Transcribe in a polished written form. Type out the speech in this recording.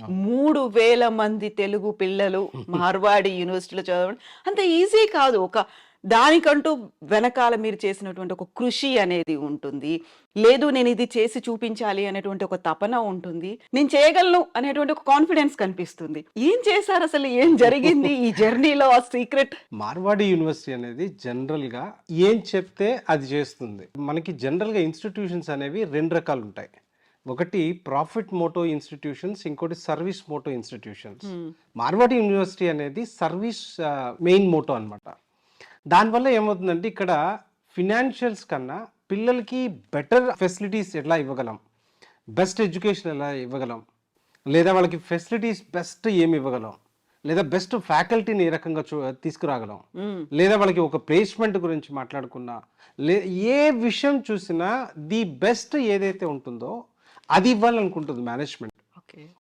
3,000 మంది తెలుగు పిల్లలు మార్వాడి యూనివర్సిటీలో చదవడం అంత ఈజీ కాదు. దానికంటూ వెనకాల మీరు చేసినటువంటి ఒక కృషి అనేది ఉంటుంది. లేదు నేను ఇది చేసి చూపించాలి అనేటువంటి ఒక తపన ఉంటుంది. నేను చేయగలను అనేటువంటి ఒక కాన్ఫిడెన్స్ కనిపిస్తుంది. ఏం చేశారసలు? ఏం జరిగింది ఈ జర్నీలో? ఆ సీక్రెట్? మార్వాడి యూనివర్సిటీ అనేది జనరల్గా ఏం చెప్తే అది చేస్తుంది. మనకి జనరల్గా ఇన్స్టిట్యూషన్స్ అనేవి 2 రకాలు ఉంటాయి. ఒకటి ప్రాఫిట్ మోటో ఇన్స్టిట్యూషన్స్, ఇంకోటి service motto institutions. Marwadi university అనేది సర్వీస్ మెయిన్ మోటో అనమాట. దానివల్ల ఏమవుతుందంటే ఇక్కడ ఫినాన్షియల్స్ కన్నా పిల్లలకి బెటర్ ఫెసిలిటీస్ ఎలా ఇవ్వగలం, బెస్ట్ ఎడ్యుకేషన్ ఎలా ఇవ్వగలం, లేదా వాళ్ళకి ఫెసిలిటీస్ బెస్ట్ ఏమి ఇవ్వగలం, లేదా బెస్ట్ ఫ్యాకల్టీని ఏ రకంగా తీసుకురాగలం, లేదా వాళ్ళకి ఒక ప్లేస్మెంట్ గురించి మాట్లాడుకున్నా, ఏ విషయం చూసినా ది బెస్ట్ ఏదైతే ఉంటుందో అది ఇవ్వాలనుకుంటుంది మేనేజ్మెంట్.